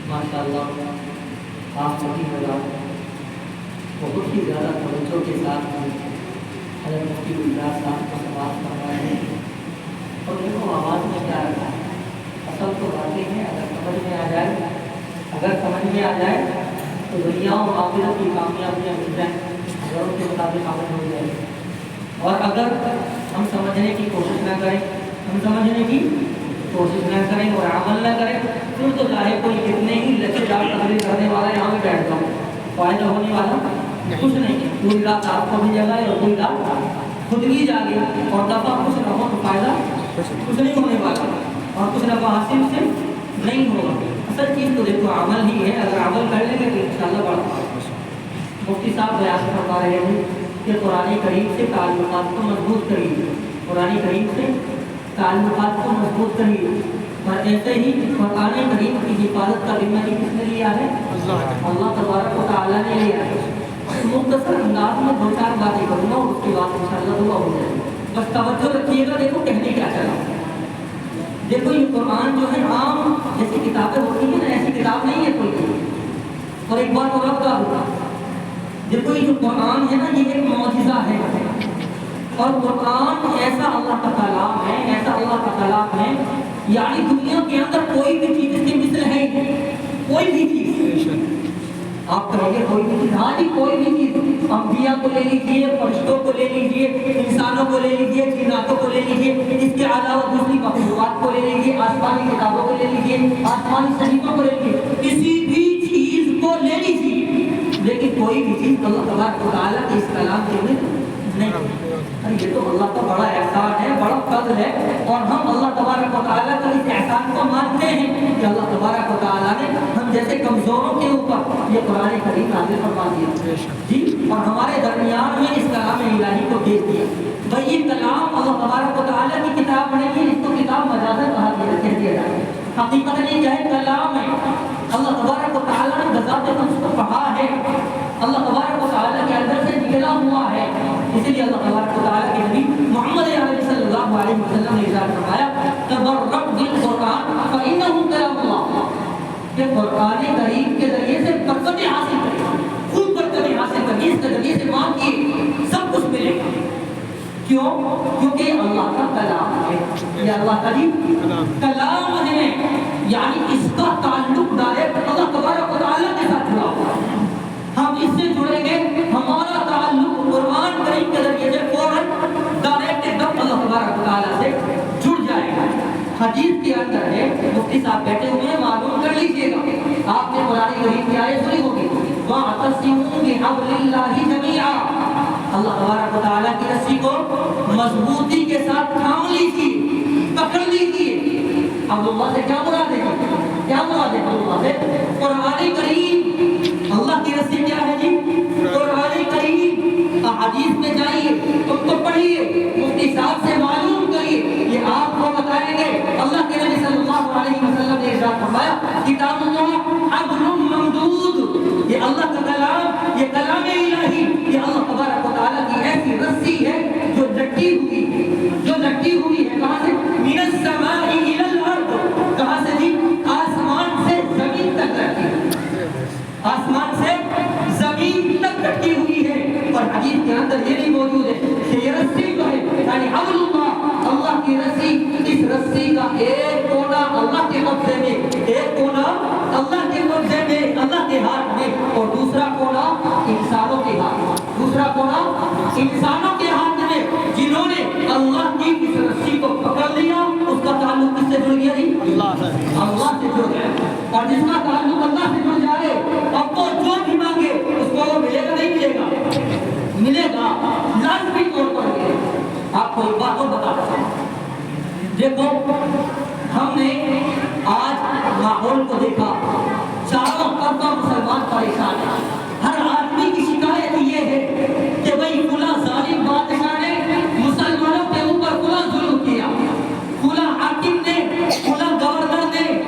ماشاء اللہ آپ سبھی حضرات بہت ہی زیادہ توجہ کے ساتھ حضرت مفتی گلزار صاحب کو سماعت کر رہے ہیں. اور دیکھو آواز میں کیا رکھا ہے, اصل تو باتیں ہیں. اگر سمجھ میں آ جائے تو دنیا و آخرت کی کامیابیاں مل جائیں, حضرت کے مطابق عمل ہو جائے. اور اگر ہم سمجھنے کی کوشش نہ کریں, اور عمل نہ کریں, پھر تو چاہے کوئی کتنے ہی لچے دار تقریر کرنے والا یہاں پہ بیٹھ جاؤ, فائدہ ہونے والا کچھ نہیں ہے. پوری رات آپ کو بھی جگہ ہے اور پوری رات خود بھی جاگے, اور دفعہ کچھ نہ ہو تو فائدہ کچھ نہیں ہونے والا, اور کچھ نفع حاصل سے نہیں ہوگا. اصل چیز تو دیکھو عمل ہی ہے. اگر عمل کر لیں گے تو انشاءاللہ بڑھتا ہے. مفتی صاحب بیان فرما رہے ہیں کہ قرآن کریم سے تعلقات کو مضبوط کریے, قرآن کریم سے تعلقات کو مضبوط کریے. اور ایسے ہی قرآن کریم کی حفاظت کا ذمہ کس نے لیا ہے؟ اللہ تبارک و تعالیٰ نے لیا ہے. مختصر انداز میں 2-4 باتیں کروں گا, اور اس کے بعد انشاءاللہ دعا ہو جائے گی. بس توجہ رکھیے گا. دیکھو کہنے کیا چلا, دیکھو یہ قرآن جو ہے عام جیسی کتابیں ہوتی ہیں نا, ایسی کتاب نہیں ہے کوئی. اور ایک بات اور کا ہوگا, دیکھو یہ جو قرآن ہے نا, یہ ایک معجزہ ہے. اور قرآن ایسا اللہ کا کلام ہے, ایسا اللہ کا کلام ہے, یعنی دنیا کے اندر کوئی بھی چیز اس کے مثل ہے ہی نہیں. کوئی بھی چیز آپ کہیں گے کوئی بھی چیز, ہاں جی کوئی بھی چیز. انبیاء کو لے لیجیے, فرشتوں کو لے لیجیے, انسانوں کو لے لیجیے, جناتوں کو لے لیجیے, اس کے علاوہ دوسری مخلوقات کو لے لیجیے, آسمانی کتابوں کو لے لیجیے, آسمانی صحیفوں کو لے لیجیے, کسی بھی چیز کو لے لیجیے, لیکن کوئی بھی چیز اللہ تبارک و تعالیٰ کے اس کلام کے میں نہیں. یہ تو اللہ کا بڑا احسان ہے, بڑا فضل ہے. اور ہم اللہ تبارک و تعالیٰ کا اس احسان کو مانتے ہیں کہ اللہ تبارک و تعالیٰ نے ہم جیسے کمزوروں کے اوپر یہ قرآن کریم نازل فرما دیا جی, اور ہمارے درمیان میں اس کلام الہی کو بھیج دیا. بھائی یہ کلام اللہ تبارک و تعالیٰ کی کتاب نہیں ہے, اس کو کتاب مجازاً کہہ دیا جائے. حقیقت نہیں کیا ہے, کلام ہے. اللہ تبارک و تعالیٰ نے بذات خود اس کو پڑھا ہے, اللہ تبارک و تعالیٰ کے اندر سے نکلا ہوا ہے. اسی لیے اللہ تبارک و تعالیٰ کے نبی محمد عربی صلی اللہ علیہ وسلم نے ارشاد فرمایا تبرک بالقرآن فإنہ کلام اللہ, کہ قرآن کریم کے ذریعے سے برکتیں حاصل کریں, خود برکتیں حاصل کریں, اس کے ذریعے سے مانگیے سب کچھ ملے گا. کیوں؟ کیونکہ اللہ کا کلام ہے, یہ اللہ کا کلام ہے, یعنی اس کا تعلق ڈائریکٹ اللہ تبارک و تعالیٰ کے ساتھ جڑا ہوا ہے. ہم اس سے جڑیں گے, ہمارا تعلق قرآن کریم کے ذریعے سے فوراً ڈائریکٹ ایک دم اللہ تبارک و تعالیٰ سے جڑ جائے گا. حدیث کے اندر ہے, مفتی صاحب بیٹھے ہوئے ہیں, معلوم کر لیجیے گا. آپ نے قرآن کریم کی آیت سنی ہوگی, وَاعْتَصِمُوا بِحَبْلِ اللَّهِ جَمِيعًا, اللہ تبارک و تعالیٰ کی رسی کو مضبوطی کے ساتھ تھام لیجیے, پکڑ لیجیے. عبداللہ سے کیا مراد ہے؟ کیا مراد ہے عبداللہ سے؟ قرآن کریم. اللہ کی رسی کیا ہے جی؟ قرآن کریم. احادیث میں جائیے, تم کو پڑھیے, مفتی صاحب سے معلوم کریے, یہ آپ کو بتائیں گے. اللہ کے نبی صلی اللہ علیہ وسلم نے ارشاد فرمایا کتاب اللہ حبل ممدود, یہ اللہ کا کلام, یہ کلام الہی, یہ اللہ تبارک و تعالیٰ کی ایسی رسی ہے جو لٹکی ہوئی ہے, جو لٹکی ہوئی ہے. کہاں سے؟ من السماء الی الارض, کہاں سے جی؟ آسمان سے زمین تک لٹکی ہے, آسمان سے زمین تک لٹکی ہوئی ہے. اور حدیث کے اندر یہ بھی موجود ہے کہ یہ رسی جو ہے یعنی حبل اللہ, اللہ کی رسی, اس رسی کا ایک کونا اللہ کے قبضے میں, ایک کونا اللہ کے قبضے میں, اللہ کے ہاتھ میں, اور دوسرا کونا انسانوں کے ہاتھ میں, دوسرا کونا انسانوں کے ہاتھ میں. جنہوں نے اللہ کی اس رسی کو پکڑ لیا, اس کا تعلق کس سے جڑ گیا جی؟ اللہ سے جڑ گیا. اور جس کا تعلق اللہ سے جڑ جائے, اب وہ جو بھی مانگے اس کو وہ ملے گا نہیں ملے گا؟ ملے گا, لازمی طور پر ملے گا. آپ کو ایک بات اور بتا رہا ہوں, دیکھو ہم نے آج ماحول کو دیکھا, چاروں طرف مسلمان پریشان ہیں. ہر آدمی کی شکایت یہ ہے کہ بھئی فلاں ظالم بادشاہ نے مسلمانوں کے اوپر فلاں ظلم کیا, فلاں حاکم نے, فلاں گورنر نے,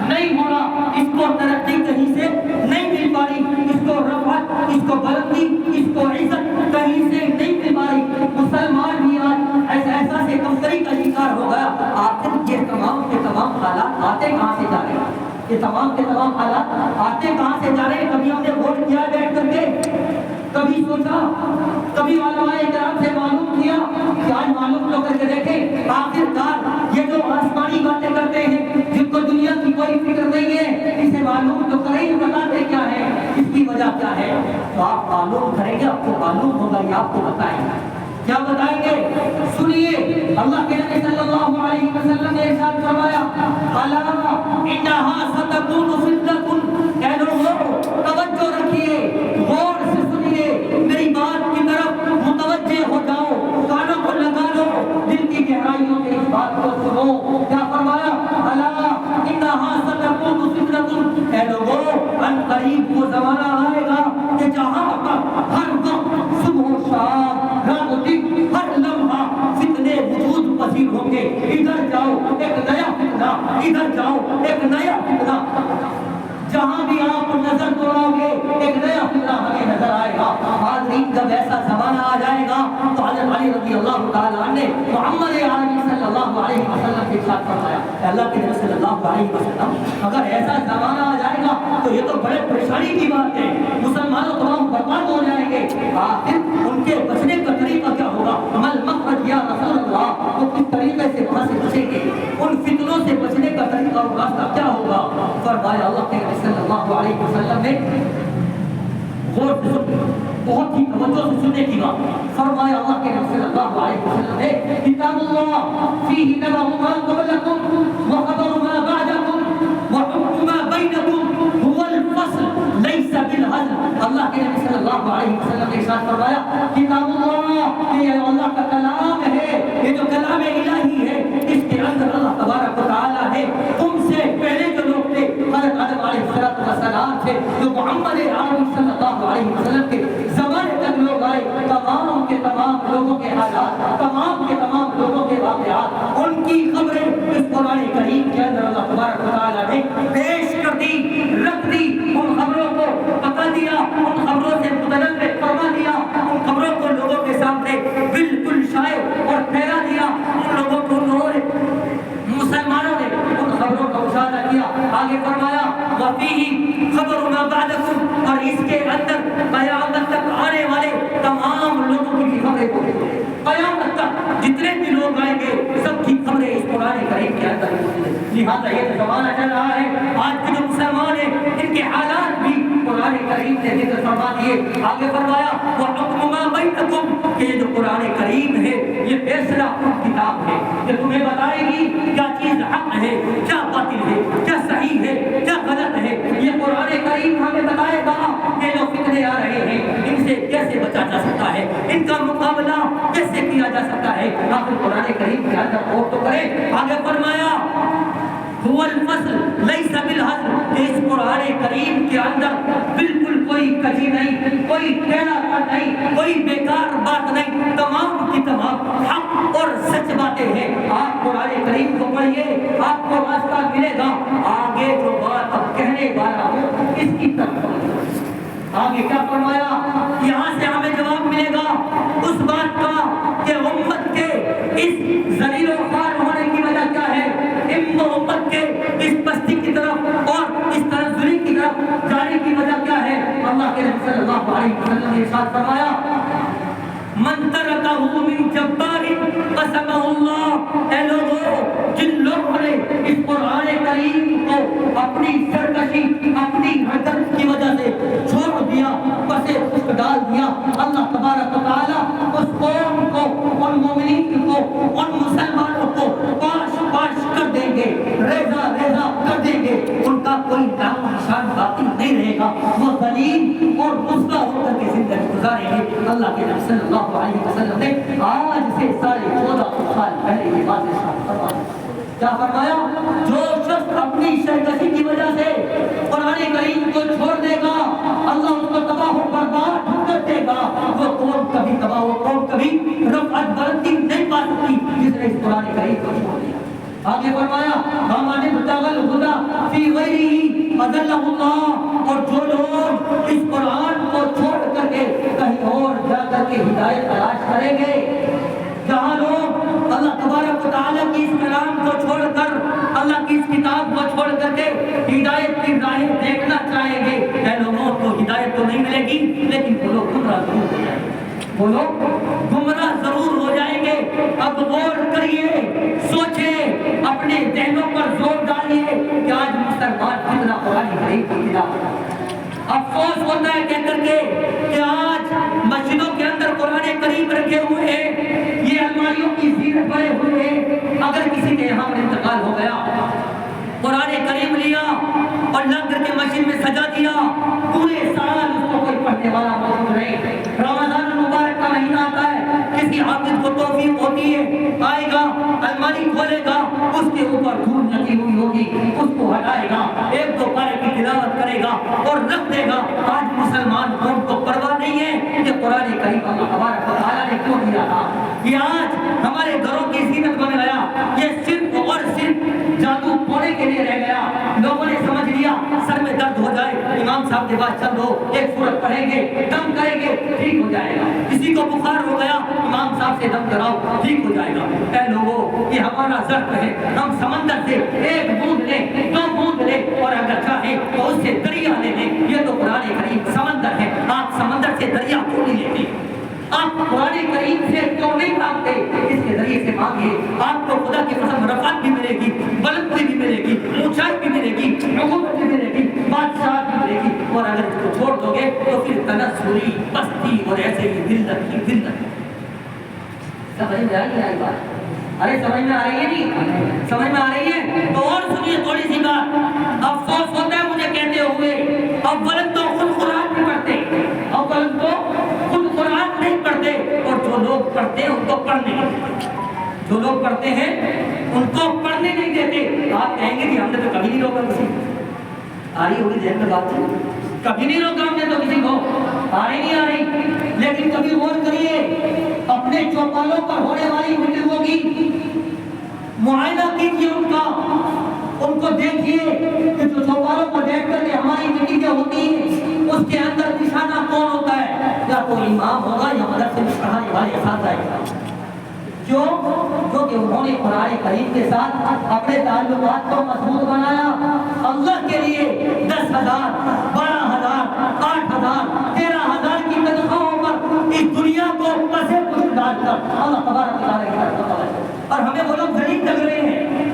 نہیں ہو رہا، اس کو ترقی کہیں سے نہیں مل پا رہی، اس کو رفعت، اس کو بلندی، اس کو عزت کہیں سے نہیں مل پا رہی۔ مسلمان بھی آج ایسا سے کمتری کا شکار ہو گیا۔ آخر یہ تمام کے تمام حالات آتے کہاں سے جا رہے ہیں؟ یہ تمام کے تمام حالات آتے کہاں سے جا رہے ہیں؟ کبھی ہم نے ووٹ کیا بیٹھ کر کے؟ کبھی سوچا؟ کبھی علماء کرام سے معلوم کیا کہ آج معلوم تو کر کے دیکھیں آخر کار یہ جو آسمانی باتیں کرتے ہیں جن کو دنیا کی کوئی فکر نہیں ہے، اسے معلوم تو کریں، بتاتے کیا ہے، اس کی وجہ کیا ہے؟ تو آپ معلوم کریں گے، آپ کو معلوم ہوگا، یہ آپ کو بتائیں گے۔ کیا بتائیں گے؟ سنیے، اللہ کے نبی صلی اللہ علیہ وسلم نے ارشاد فرمایا، الا انھا ستکون فتنۃ، اے لوگوں توجہ رکھیے، غور سے سنیے، میری بات کی طرف متوجہ ہو جاؤ، کانوں کو لگا لو، دل کی گہرائیوں سے اس بات کو سنو۔ کیا فرمایا؟ الا انھا ستکون فتنۃ، اے لوگوں ان قریب وہ زمانہ آئے گا کہ جہاں پر ہر وقت صبح و شام رات و دن ہر لمحہ فتنے وجود پذیر ہوں گے۔ ادھر جاؤ ایک نیا فتنہ، ادھر جاؤ ایک نیا فتنہ، جہاں بھی آپ نظر دوڑاؤ گے ایک نیا فتنہ ہمیں نظر آئے گا۔ حاضرین جب ایسا زمانہ آ جائے گا تو حضرت علی رضی اللہ تعالیٰ عنہ نے محمد عربی صلی اللہ علیہ وسلم کے ساتھ فرمایا، اللہ کے نبی صلی اللہ علیہ وسلم اگر ایسا زمانہ آ جائے گا تو یہ تو بڑے پریشانی کی بات ہے، مسلمانوں تمام برباد ہو جائیں گے۔ آخر ان کے بچنے کا طریقہ کیا ہوگا؟ عمل مخرج یا رسول اللہ، وہ کس طریقے سے وہاں سے بچیں گے؟ ان فتنوں سے بچنے کا طریقہ اور راستہ کیا ہوگا؟ فرمایا اللہ کے نبی صلی اللہ علیہ وسلم نے غور سے بہت ہی توجہ سے سننے کی بات، فرمایا اللہ کے نبی صلی اللہ علیہ وسلم نے، کتاب اللہ فیہ نبأ ما قبلکم وخبر ما بعدکم وحکم ما بینکم هو الفصل لیس بالہزل۔ اللہ کے نبی صلی اللہ علیہ وسلم نے ارشاد فرمایا، کتاب اللہ یہ اللہ کا کلام ہے، یہ جو کلام الہی ہے اس کے اندر اللہ تبارک و تعالیٰ ہے تم سے پہلے جو لوگ تھے، حضرت آدم علیہ السلام تھے، جو محمد عربی صلی اللہ علیہ وسلم کے زمانے تک لوگ آئے، تمام کے تمام لوگوں کے حالات، تمام کے تمام لوگوں کے واقعات، ان کی خبریں اس قرآن کریم کے اندر اللہ تبارک و تعالیٰ نے پیش کر دی، رکھ دی، ان خبروں کو بتا دیا، ان خبروں سے متنوع فرما دیا، ان خبروں کو لوگوں کے سامنے بالکل شائع اور پھیلا دیا، ان لوگوں کو مسلمانوں نے ان خبروں کا مشاہدہ کیا۔ آگے فرمایا وَفِيهِ خَبَرُ مَا بَعْدَكُمْ، اور اس کے اندر قیامت تک آنے والے تمام لوگوں کی بھی خبریں ہوگی، قیامت تک جتنے بھی لوگ آئیں گے سب کی خبریں اس قرآن کریم کے اندر ہیں۔ لہٰذا یہ زمانہ چل رہا ہے، آج کے جو مسلمان ہیں ان کے حالات بھی قرآن کریم نے ذکر فرما دیے۔ آگے فرمایا وَحُکْمُ مَا بَيْنَكُمْ، کہ یہ جو قرآن کریم ہے یہ فیصلہ کتاب ہے، یہ تمہیں بتائے گی کیا چیز حق ہے، کیا باطل ہے، کیا صحیح ہے، کیا غلط ہے۔ یہ قرآن کریم ہمیں بتائے گا کہ جو فتنے آ رہے ہیں ان سے کیسے بچا جا سکتا ہے، ان کا مقابلہ کیسے کیا جا سکتا ہے۔ آخر قرآن کریم کے اندر غور تو کریں۔ آگے فرمایا هو الفصل لیس بالہزل، کہ اس قرآن کریم کے اندر بالکل کوئی کجی نہیں، کوئی ٹیڑھا کٹ نہیں، کوئی بیکار بات نہیں، تمام کی تمام حق اور سچ باتیں ہیں۔ آپ قرآن کریم کو پڑھیے، آپ کو راستہ ملے گا۔ آگے جو بات اب کہنے والا ہوں اس کی طرف آگے کیا فرمایا، یہاں سے ہمیں جواب ملے گا اس بات کا کہ امت کے اس ذلیل و خوار ہونے کی وجہ کیا ہے، امت کے اس پستی کی طرف اور اس تنزلی کی طرف جانے کی وجہ کیا ہے۔ اللہ کے نبی صلی اللہ علیہ وسلم نے ارشاد فرمایا من ترکہ من جبار قسمہ اللہ، اے لوگوں جن لوگوں نے اس قرآن کریم کو اپنی سرکشی، اپنی حرکت کی وجہ سے چھوڑ دیا، پسے خشک ڈال دیا، اللہ تبارک و تعالیٰ اس قوم کو، ان مومنین کو، ان مسلمانوں کو پاش پاش کر دیں گے، ریزہ ریزہ کر دیں گے، ان کا کوئی نام نشان باقی نہیں رہے گا، وہ ذلیل اور رسوا ہو کر کے زندگی گزاریں گے۔ اللہ کے نبی صلی اللہ علیہ وسلم نے آج سے 1450 سال پہلے یہ بات ارشاد فرمائی۔ کیا فرمایا؟ جو شخص اپنی سرکشی کی وجہ سے قرآن کریم کو چھوڑ دے گا اللہ اس کو تباہ و برباد کر دے گا۔ وہ قوم کبھی تباہ، وہ قوم کبھی رفعت بلندی نہیں پا سکتی جس نے اس قرآن کریم کو چھوڑ دیا۔ آگے فرمایا وَمَنِ ابْتَغَى الْهُدَى فِي غَيْرِ کلام کو چھوڑ کر اللہ کی اس کتاب کو چھوڑ کر کے ہدایت کی راہیں دیکھنا چاہیں گے، اے لوگوں کو ہدایت تو نہیں ملے گی، لیکن وہ لوگ گمراہ ضرور ہو جائیں گے، وہ لوگ گمراہ ضرور ہو جائیں گے۔ اب غور کریے، سوچیں، اپنے ذہنوں پر زور ڈالیے کہ آج مسلمان کتنا قرآن کریم کی تلاوت۔ افسوس ہوتا ہے کہہ کر کے کہ آج مسجدوں کے اندر قرآن کریم رکھے ہوئے ہیں، یہ الماریوں کی زینت بھرے ہوئے ہیں، اگر کسی کے یہاں پر انتقال ہو گیا، قرآن کریم لیا اور لا کر کے مسجد میں سجا دیا، پورے سال اس کو کوئی پڑھنے والا موجود نہیں۔ رمضان المبارک کا مہینہ آتا ہے، کسی حافظ کو توفیق ہوتی ہے، آئے گا، الماری کھولے گا، اس کے اوپر دھول لگی ہوئی ہوگی، اس کو ہٹائے گا، ایک دو پارے کی تلاوت کرے گا اور رکھ دے گا۔ آج مسلمان قوم کو پرواہ نہیں ہے کہ قرآن کریم اللہ تبارک و تعالیٰ نے کیوں دیا تھا۔ یہ آج ہمارے گھروں کی زینت بن گیا، یہ صرف اور صرف جادو پونے کے لیے رہ گیا۔ لوگوں نے سمجھ لیا سر میں درد ہو جائے، امام صاحب کے پاس چل دو، ایک سورت پڑھیں گے، دم کریں گے، ٹھیک ہو جائے گا۔ کسی کو بخار ہو گیا، امام صاحب سے دم کراؤ، ٹھیک ہو جائے گا۔ اے لوگوں، یہ ہمارا ضرب ہے، ہم سمندر سے ایک بوند لیں، دو بوند لیں، اور اگر چاہیں تو اس سے دریا لے لیں۔ یہ تو قرآن کریم سمندر ہے، آپ سمندر سے دریا کیوں نہیں لیتے؟ آپ قرآن کریم سے کیوں نہیں مانگتے؟ اس کے ذریعے سے مانگیے، آپ کو خدا کی قسم رفعت بھی ملے گی، بلندی بھی ملے گی، اونچائی بھی ملے گی، حکومت بھی ملے گی، بادشاہت بھی ملے گی۔ اور اگر اس کو چھوڑ دو گے تو پھر تنزلی، پستی اور ایسے ہی ذلت کی ذلت۔ سمجھ میں آئی ہے بات؟ ارے سمجھ میں آ رہی ہے نہیں؟ سمجھ میں آ رہی ہے؟ تو اور سنیے تھوڑی سی بات۔ افسوس ہوتا ہے مجھے کہتے ہوئے، اولن تو خود قرآن نہیں پڑھتے، اولن تو خود قرآن نہیں پڑھتے، اور جو لوگ پڑھتے ہیں ان کو پڑھنے نہیں دیتے، جو لوگ پڑھتے ہیں ان کو پڑھنے نہیں دیتے۔ آپ کہیں گے کہ ہم نے تو کبھی نہیں روکا کسی کو، آ رہی ہوگی ذہن میں بات، کبھی نہیں روکا ہم نے تو کسی کو، آ رہی نہیں آ رہی؟ لیکن کبھی غور کریے، اپنے چوپالوں پر ہونے والی میٹنگوں کی معائنہ کیجیے، ان کو دیکھیے کہ جو چوپالوں پر بیٹھ کر کے ہماری میٹنگیں ہوتی ہیں، اس کے اندر نشانہ کون ہوتا ہے؟ یا کوئی امام ہوگا یا مدرسے میں پڑھانے والے اساتذہ۔ کیوں؟ کیونکہ انہوں نے قرآن کریم کے ساتھ اپنے تعلقات کو مضبوط بنایا۔ اللہ کے لیے 10,000، 12,000، 8,000، 13,000 کی تنخواہوں پر اس دنیا کو پسے پش ڈال کر اللہ تبارک و تعالیٰ کی طرف ہے۔ اور ہمیں وہ لوگ غریب لگ رہے ہیں،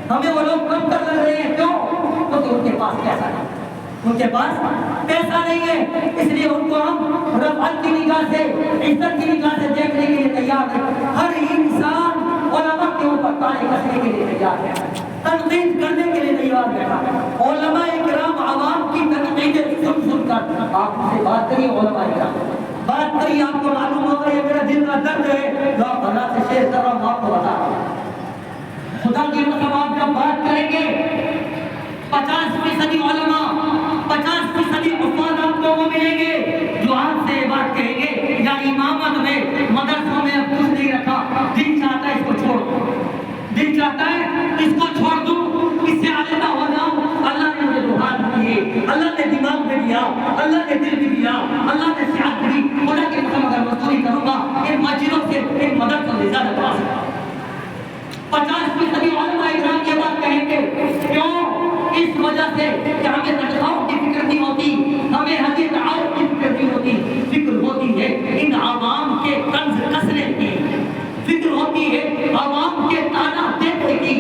ہمیں وہ لوگ کم کر لگ رہے ہیں۔ کیوں؟ کیونکہ ان کے پاس پیسہ نہیں، ان کے پاس پیسہ نہیں ہے، اس لیے ان کو ہم رفعت کی نگاہ سے، عزت کی نگاہ سے دیکھنے کے لیے تیار ہیں۔ ہر انسان علماء کے اوپر تانے کسنے کے لیے تیار ہے، تنقید کرنے کے لیے تیار بیٹھا ہے۔ علماء کرام عوام کی تنقیدیں سن سن کر آپ سے بات کریے، علماء کرام بات کریے، آپ کو معلوم ہوگا یہ میرا دل کا درد ہے جو آپ اللہ سے شیئر کر رہا ہوں، آپ کو بتا رہا ہوں۔ خدا کی قسم آپ جب بات کریں گے 50% علماء، 50% حفاظ آپ کو وہ ملیں گے جو آپ سے یہ بات کہیں گے، یا امامت میں مدرسوں میں اب کچھ نہیں رکھا، دل چاہتا ہے اس کو چھوڑ دو، دل چاہتا ہے اس کو چھوڑ دوں، اس سے علیحدہ ہو جاؤں۔ اللہ نے مجھے روحان دیے، اللہ نے دماغ میں دیا، اللہ نے دل بھی دیا، اللہ نے صحت دی، خدا کی قسم اگر مزدوری کروں گا ان مسجدوں سے، ان مدرسوں سے زیادہ پا سکتا ہوں۔ 50% علماء اکرام یہ بات کہیں گے، کیوں؟ اس وجہ سے کہ ہمیں تنخواہوں کی فکر نہیں ہوتی، ہمیں حدیث تعاون کی فکر نہیں ہوتی، فکر ہوتی ہے ان عوام کے طنز کسنے کی، فکر ہوتی ہے عوام کے تانا دینے کی،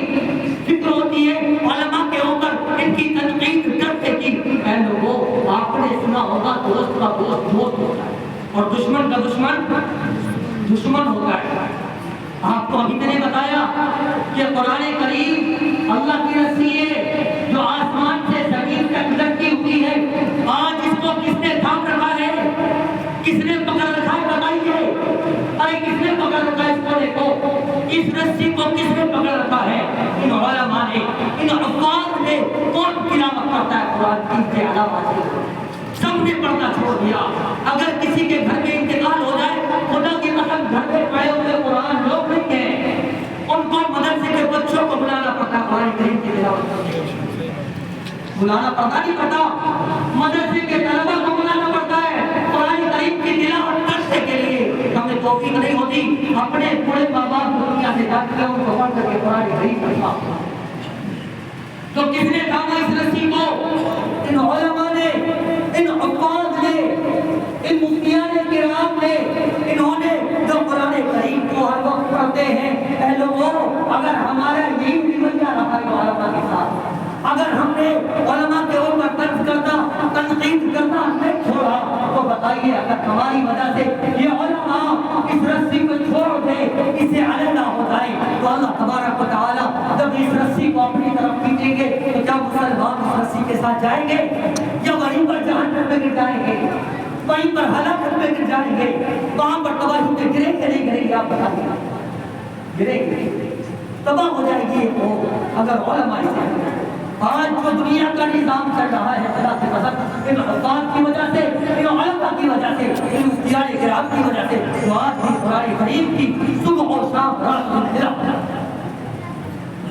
فکر ہوتی ہے علماء کے اوپر ان کی تنقید کرنے کی۔ اے لوگوں، آپ نے سنا ہوگا دوست کا دوست دوست ہوتا ہے اور دشمن کا دشمن دشمن ہوتا ہے۔ آپ کو ابھی میں نے بتایا کہ قرآن کریم اللہ کی رسی ہے جو آسمان سے زمین تک لٹکی ہوئی ہے۔ آج اس کو کس نے تھام رکھا ہے؟ کس نے پکڑ رکھا ہے؟ بتائیے، ارے کس نے پکڑ رکھا ہے؟ اس کو دیکھو، اس رسی کو کس نے پکڑ رکھا ہے؟ ان علماء نے، ان حفاظ نے۔ کون تلاوت کرتا ہے قرآن کے علاوہ سے؟ سب نے پڑھنا چھوڑ دیا۔ اگر کسی کے گھر میں انتقال ہو جائے، خدا کی قسم گھر میں پڑے ہوئے قرآن لوگ نہیں ہیں، ان کو مدرسے کے بچوں کو بلانا پڑتا، قرآن کریم کی تلاوت کرنے بلانا پڑتا نہیں پڑتا، مدرسے کے طلبہ کو بلانا پڑتا ہے قرآن کریم کی تلاوت کرنے کے لیے۔ ہمیں توفیق نہیں ہوتی اپنے بڑے ماں باپ کو دنیا نکال کیا ان کو پڑھ کر کے قرآن کریم پڑھا. تو کس نے کہا اس رسی کو؟ ان علماء نے، ان حفاظ نے، ان مفتیان کرام نے. انہوں نے جو قرآن کریم کو ہر وقت پڑھتے ہیں. اے لوگوں، اگر ہمارا یہی رویہ رہا ہے علماء کے ساتھ، اگر ہم نے علماء کے اوپر تنقید کرنا نہیں چھوڑا، تو بتائیے اگر ہماری وجہ سے یہ علماء اس رسی کو چھوڑ دے، اسے علیحدہ ہو جائے، تو اللہ تبارک و تعالیٰ جب اس رسی کو اپنی طرف کھینچیں گے تو کیا مسلمان اس رسی کے ساتھ جائیں گے یا وہیں پر جہنم میں گر جائیں گے، وہیں پر ہلاکت میں گر جائیں گے، وہاں پر تباہی میں گریں گے نہیں گریں گے؟ آپ بتائیے. گریں گے، تباہ ہو جائے گی وہ اگر علماء سے. آج جو دنیا کا نظام چل رہا ہے خدا سے قسم، ان حفاظ کی وجہ سے، ان علماء کی وجہ سے، ان مفتیان کرام کی وجہ سے، تو آج بھی قرآن کریم کی صبح و شام رات دن خلاف.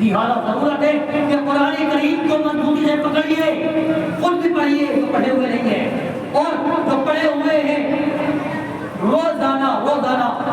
لہذا ضرورت ہے کہ قرآن کریم کو مضبوطی سے پکڑیے، خود بھی پڑھیے جو پڑھے ہوئے نہیں ہیں، اور جو پڑھے ہوئے ہیں روزانہ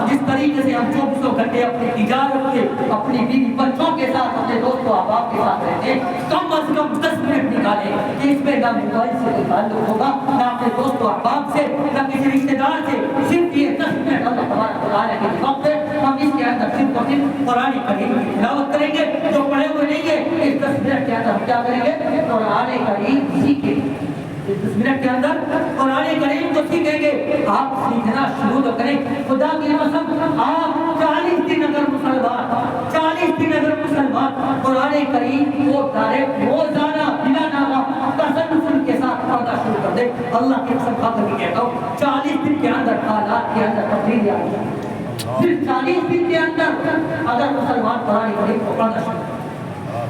جس طریقے سے ہم 24 گھنٹے اپنی تجارت کے، اپنی بیوی بچوں کے ساتھ، اپنے دوستوں احباب کے ساتھ رہتے ہیں، کم از کم 10 منٹ نکالیں کہ اس میں نہ موبائل سے کوئی تعلق ہوگا، نہ اپنے دوستوں احباب سے، نہ کسی رشتے دار سے. صرف یہ 10 منٹ اللہ تبارک و تعالیٰ کے وقت ہے، ہم اس کے اندر صرف اور صرف قرآن کریم کی تلاوت کریں گے. جو پڑھے ہوئے نہیں ہے اس 10 منٹ کے اندر ہم کیا کریں گے؟ قرآن کریم سیکھیں. 10 منٹ کے اندر قرآن کریم کو سیکھیں گے. آپ سیکھنا شروع تو کریں. خدا کی قسم، آپ 40 دن اگر مسلمان قرآن کریم کو ڈائریکٹ روزانہ بلا نامہ تسلسل کے ساتھ پڑھنا شروع کر دے، اللہ کی قسم کھا کر بھی کہتا ہوں 40 دن کے اندر حالات کے اندر تبدیلی آ جائے. صرف 40 دن کے اندر اگر مسلمان قرآن کریم کو پڑھنا شروع کر.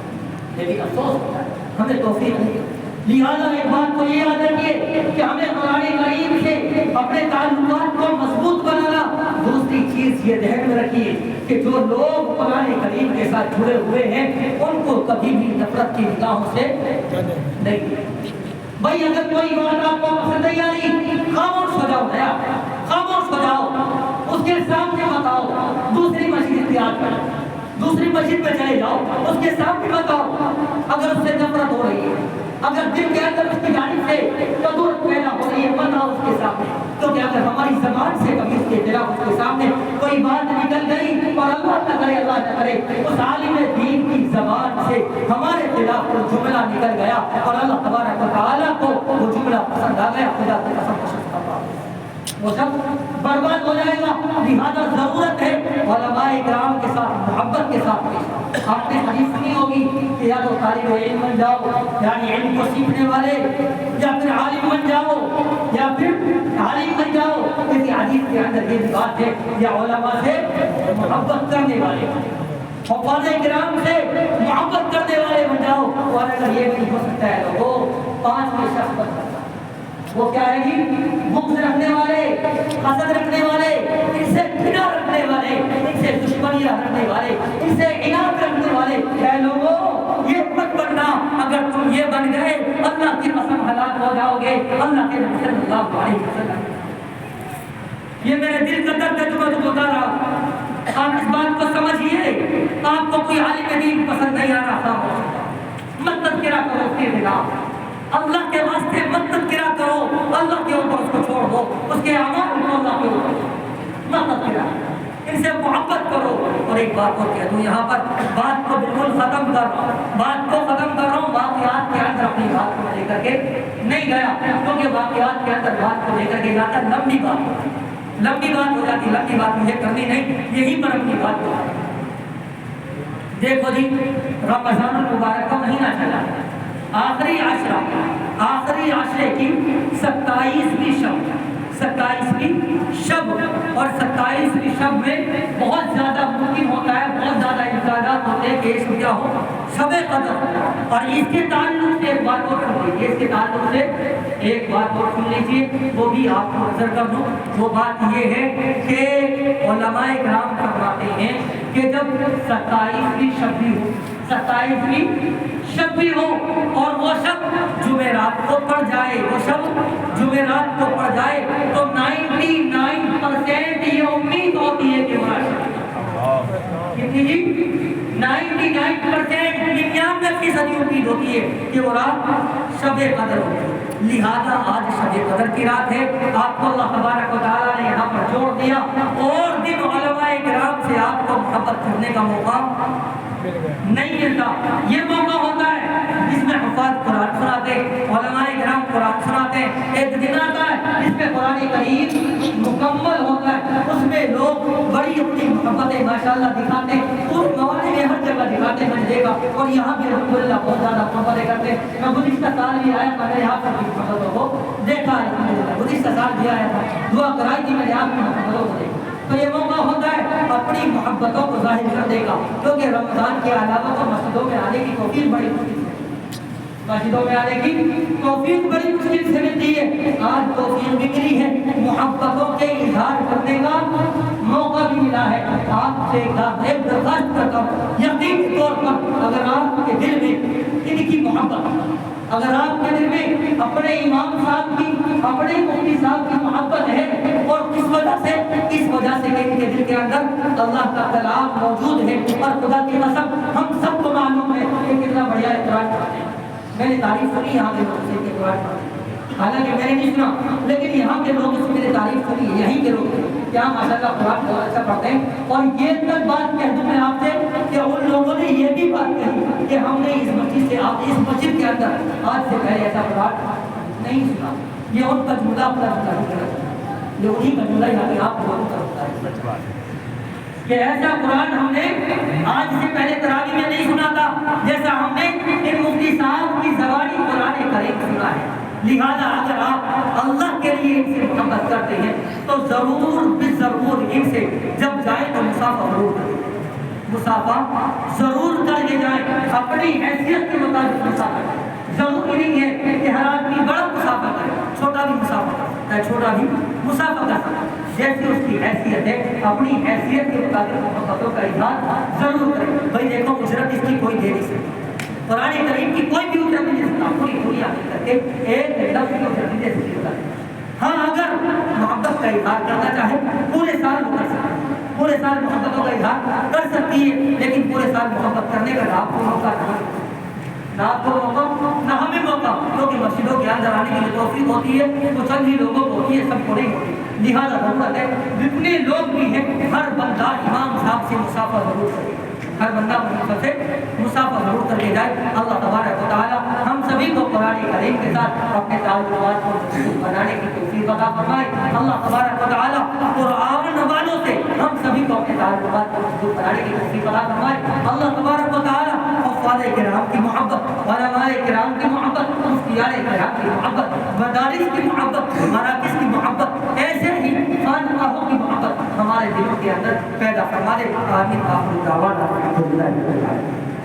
لیکن افسوس ہوتا ہے ہمیں توفیق نہیں. لہذا ایک بات کو یہ یاد رکھیے کہ ہمیں قرآن کریم سے اپنے تعلقات کو مضبوط بنانا. دوسری چیز یہ ذہن میں رکھیے کہ جو لوگ قرآن کریم کے ساتھ جڑے ہوئے ہیں ان کو کبھی بھی نفرت کی نگاہوں سے نہیں. بھائی اگر کوئی بات آپ کو پسند نہیں آ رہی، خاموش ہو جاؤ، خاموش ہو جاؤ، اس کے سامنے بتاؤ. دوسری مسجد اختیار کرو، دوسری مسجد میں چلے جاؤ، اس کے سامنے بتاؤ. اگر اس سے نفرت ہو رہی ہے، اگر دل کے اندر اس کی جانب سے قدرت پیدا ہو رہی ہے، بتاؤ اس کے سامنے. کیونکہ اگر ہماری زبان سے کبھی اس کے خلاف اس کے سامنے کوئی بات نکل گئی، اور اللہ نہ کرے اس عالم دین کی زبان سے ہمارے خلاف کوئی جملہ نکل گیا اور اللہ تبارک و تعالیٰ کو وہ جملہ پسند آ گیا، خدا کی قسم پسند کرتا وہ سب برباد ہو جائے گا. لہذا ضرورت ہے علماء کرام کے ساتھ محبت کے ساتھ. آپ نے حدیث سنی ہوگی کہ یا تو طالب علم بن جاؤ، یعنی علم کو سیکھنے والے، یا پھر عالم بن جاؤ، یا پھر عالم بن جاؤ. کسی حدیث کے اندر یہ بات ہے یا علماء سے محبت کرنے والے، حفاظ کرام سے محبت کرنے والے بن جاؤ. اور اگر یہ نہیں ہو سکتا ہے تو وہ 5 کے شخص بن سکتا ہے. وہ کیا ہے جی؟ بغض رکھنے والے، حسد رکھنے والے، ان سے گھنا رکھنے والے، ان سے دشمنیاں رکھنے والے، ان سے عناد رکھنے والے. اے لوگوں، یہ مت بننا. اگر تم یہ بن گئے اللہ کی قسم ہلاک ہو جاؤ گے. اللہ کے نبی صلی اللہ علیہ وسلم، یہ میرے دل کا درد ہے جو میں بتا رہا ہوں. آپ اس بات کو سمجھیے. آپ کو کوئی عالم دین پسند نہیں آ رہا، مت تذکرہ کرو اس کے خلاف. اللہ کے واسطے مت تذکرہ کرو، اللہ کے اوپر اس کو چھوڑ دو، اس کے اعمال کو اللہ کے اوپر مت تذکرہ، ان سے محبت کرو. اور ایک بات اور کہہ دوں، یہاں پر بات کو بالکل ختم کر رہا ہوں، واقعات کے اندر اپنی بات کو لے کر کے نہیں گیا، کیونکہ واقعات کے اندر بات کو لے کر کے جاتا لمبی بات ہو جاتی. لمبی بات مجھے کرنی نہیں، یہی پر اپنی بات کو. دیکھو جی، رمضان المبارک کا مہینہ چلا، آخری عشرے کی 27ویں شب، اور 27ویں شب میں بہت زیادہ ممکن ہوتا ہے، بہت زیادہ امکانات ہوتے ہیں کہ اس کیا ہو، شب قدر. اور اس کے تعلق سے ایک بات اور سن لیجیے، وہ بھی آپ کو نظر کر دوں. وہ بات یہ ہے کہ علماء کرام فرماتے ہیں کہ جب 27ویں شب بھی ہو اور وہ شب جمعرات کو پڑ جائے، تو 99% یہ امید ہوتی ہے کہ جی 99% امید ہوتی ہے کہ وہ رات شب قدر ہوگی. لہذا آج شب قدر کی رات ہے. آپ کو اللہ تبارک و تعالیٰ نے یہاں پر جوڑ دیا اور دن علماء کرام سے آپ کو محبت کرنے کا موقع نہیں ملتا. یہ موقع ہوتا ہے جس میں حفاظ قرآن سناتے, علماء کرام قرآن سناتے. ایک دن آتا ہے جس میں قرآن کریم مکمل ہوتا ہے, اس میں لوگ بڑی اپنی محبتیں ماشاءاللہ دکھاتے ہیں. اس موقع میں ہر جگہ دکھاتے ہیں مجھے دیکھا, اور یہاں بھی الحمدللہ بہت زیادہ محبتیں کرتے ہیں. میں گزشتہ سال بھی آیا تھا, میں یہاں پر بھی محبتوں کو دیکھا ہے. گزشتہ سال بھی آیا تھا, دعا کرائی تھی, میں یہاں بھی محبتوں کو دیکھا. تو یہ موقع ہوتا ہے اپنی محبتوں کو ظاہر کرنے کا, کیونکہ رمضان کے علاوہ تو مسجدوں میں آنے کی توفیق بڑی مشکل ہے. مسجدوں میں آنے کی توفیق بڑی مشکل سے ملتی ہے. آج توفیق بھی ملی ہے, محبتوں کے اظہار کرنے کا موقع بھی ملا ہے. آپ سے ایک درخواست کرتا ہوں, یقینی طور پر اگر آپ کے دل میں ان کی محبت, اگر آپ کے دل میں اپنے امام صاحب کی, اپنے مفتی صاحب کی محبت ہے, اور اس وجہ سے کہ ان کے دل کے اندر اللہ کا کلام موجود ہے, اور خدا کی قسم ہم سب کو معلوم ہے کہ کتنا بڑھیا قرآن پڑھتے ہیں. میں نے تعریف سنی یہاں کے لوگوں سے کہ قرآن پڑھتے ہیں, حالانکہ میں نے نہیں سنا, لیکن یہاں کے لوگوں سے میری تعریف سنی, یہیں کے لوگ کیا ماشاءاللہ قرآن بہت اچھا پڑھتے ہیں. اور یہ تک بات کہہ دوں میں آپ سے کہ ان لوگوں نے یہ بھی بات کہی کہ ہم نے اس مسجد سے, آپ اس مسجد کے اندر آج سے پہلے ایسا قرآن نہیں سنا. یہ ان کا جملہ اپنا یہ انہیں کا جملہ یہاں پہ آپ کو ہوتا ہے کہ ایسا قرآن ہم نے آج سے پہلے تراویح میں نہیں سنا تھا جیسا ہم نے ان مفتی صاحب کی زبانی قرآن کریم سنا ہے. لہذا اگر آپ اللہ کے لیے ان سے محبت کرتے ہیں تو ضرور ان سے جب جائیں تو مسافہ ضرور کریں, مسافہ ضرور کر کے جائیں, اپنی حیثیت کے مطابق مسافہ کریں. ضروری نہیں ہے کہ ہر آدمی بڑا مسافہ کرے, چھوٹا بھی مسافہ کرے, چھوٹا بھی مسافہ کر سکتا, جیسی اس کی حیثیت ہے اپنی حیثیت کے مطابق محبتوں کا اظہار ضرور کرے. بھائی دیکھو اجرت اس کی کوئی دے نہیں سکتی, قرآن کریم کی کوئی بھی اجرت نہیں دے سکتا, پوری دنیا میں کر کے ایک لفظ کی اجرت نہیں دے سکتی. ہاں اگر محبت کا اظہار کرنا چاہے پورے سال وہ کر سکتے, پورے سال محبتوں کا اظہار کر سکتی ہے, لیکن پورے سال محبت کرنے کا آپ کو موقع نہ آپ کو موقع نہ ہمیں موقع, کیونکہ مسجدوں کے اندر آنے کی جو توفیق ہوتی ہے وہ چند ہی لوگوں کو ہوتی ہے, سب کو نہیں ہوتی. لہٰذا ضرورت ہے جتنے لوگ بھی ہیں ہر بندہ امام صاحب سے مسافہ ضرور کرے, ہر بندہ سے مسافہ ضرور کر کے جائے. اللہ تبارک و تعالیٰ ہم سبھی کو قرآن کریم کے ساتھ اپنے تعلقات کو مضبوط بنانے کی توفیق عطا فرمائے. اللہ تبارک و تعالیٰ قرآن والوں سے ہم سبھی کو اپنے تعلقات کو مضبوط بنانے کی توفیق عطا فرمائے. اللہ تبارک و تعالیٰ حفاظ کرام کی محبت, علماء کرام کی محبت, مفتیان کرام کی محبت, مدارس کی محبت, مراکز کی محبت, ایسے ہی خانقاہوں کی محبت ہمارے دلوں کے اندر پیدا فرما دے. آمین. آخر دعوانا الحمدللہ.